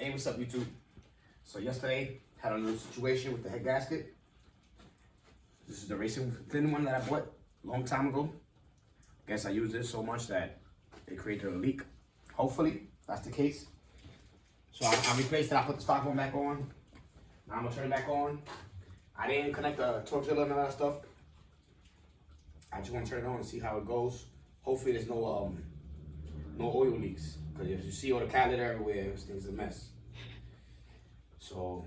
Hey, what's up, YouTube? So yesterday, had a little situation with the head gasket. This is the racing thin one that I bought a long time ago. Guess I used this so much that it created a leak. Hopefully, that's the case. So I replaced it. I put the stock one back on. Now I'm gonna turn it back on. I didn't connect the tortilla and all that stuff. I just want to turn it on and see how it goes. Hopefully there's no oil leaks. Because if you see all the cat litter everywhere, this thing's a mess. So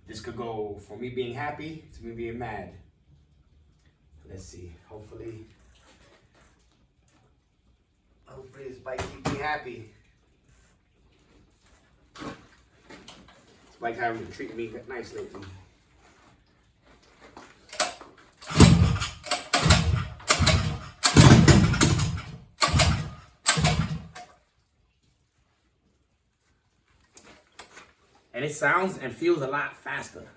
this could go from me being happy to me being mad. Let's see. Hopefully this bike keeps me happy. This bike hasn't been treating me nice lately. And it sounds and feels a lot faster.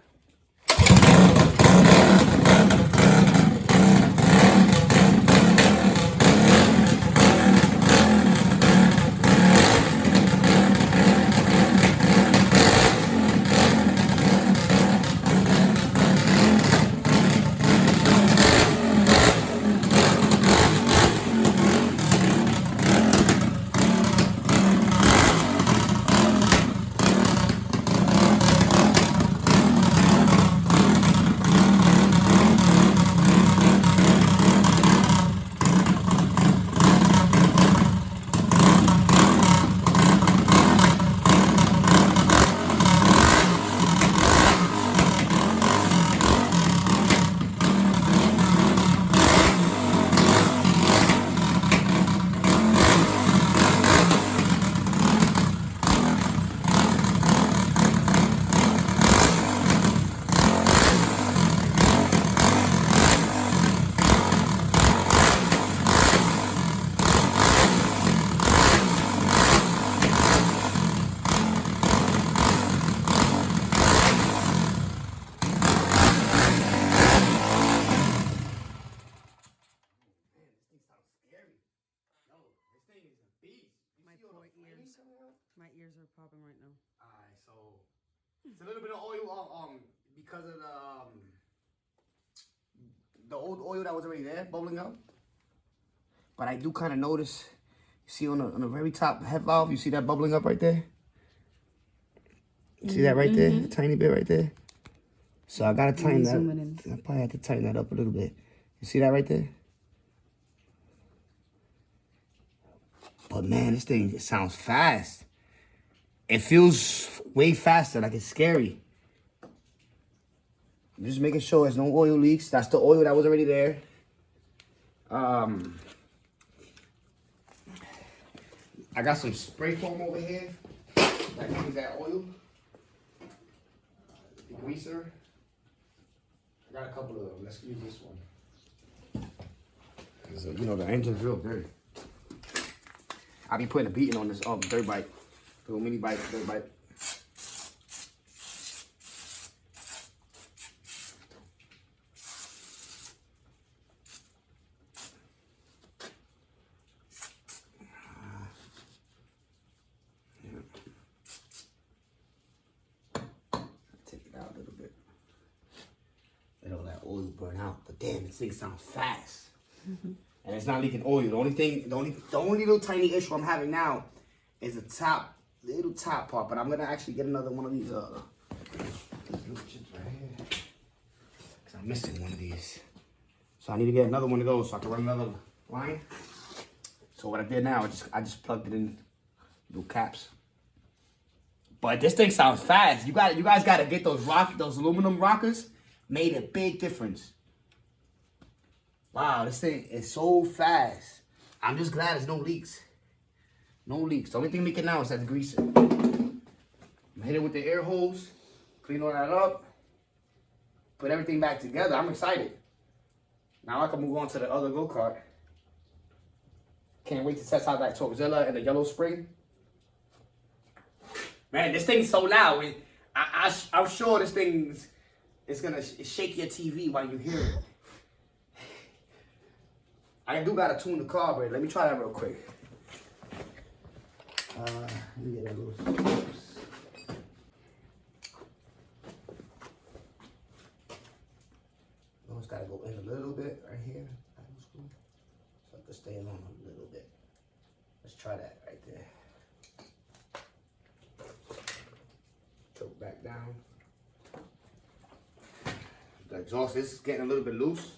My ears are popping right now. Alright, so it's a little bit of oil because of the old oil that was already there bubbling up. But I do kind of notice, you see on the very top head valve, you see that bubbling up right there? See that right there? A tiny bit right there? So I gotta tighten that. I probably have to tighten that up a little bit. You see that right there? But man, this thing, it sounds fast. It feels way faster, like it's scary. I'm just making sure there's no oil leaks. That's the oil that was already there. I got some spray foam over here that cleans that oil. The greaser. I got a couple of them. Let's use this one. So, you know, the engine's real dirty. I'll be putting a beating on this dirt bike. Little mini bike, dirt bike. Take it out a little bit. Let all that oil burn out. But damn, this thing sounds fast. And it's not leaking oil. The only little tiny issue I'm having now is the little top part. But I'm gonna actually get another one of these little chips right here. Cause I'm missing one of these. So I need to get another one of those so I can run another line. So what I did now, I just plugged it in little caps. But this thing sounds fast. You guys gotta get those aluminum rockers. Made a big difference. Wow, this thing is so fast. I'm just glad there's no leaks. No leaks. The only thing leaking now is that greaser. I'm hit it with the air hose, clean all that up, put everything back together. I'm excited. Now I can move on to the other go-kart. Can't wait to test out that Torquezilla and the yellow spring. Man, this thing's so loud. I'm sure this thing is gonna shake your TV while you hear it. I do gotta tune the carburetor. Let me try that real quick. Let me get a little. It's got to go in a little bit right here. So I can stay on a little bit. Let's try that right there. Choke back down. The exhaust is getting a little bit loose.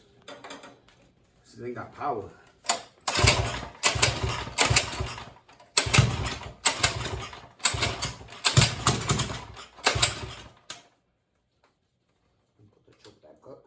This thing got power. Put the choke back up.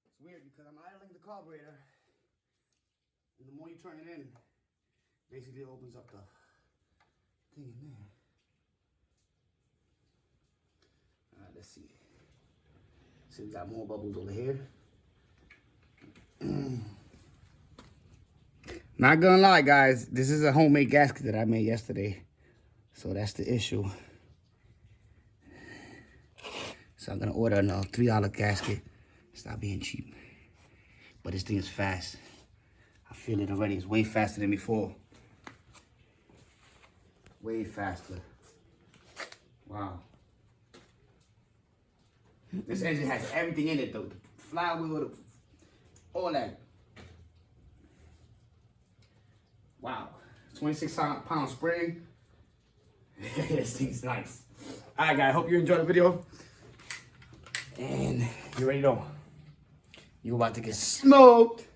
It's weird because I'm idling the carburetor, and the more you turn it in, basically it opens up the thing in there. Alright, let's see. See, we got more bubbles over here. Not gonna lie, guys, this is a homemade gasket that I made yesterday, so that's the issue. So I'm gonna order a $3 gasket. Stop being cheap. But this thing is fast. I feel it already. It's way faster than before. Way faster. Wow. This engine has everything in it though. The flywheel, all that. Wow. 26-pound spring. This thing's nice. Alright guys, hope you enjoyed the video. And you already know, you're about to get smoked.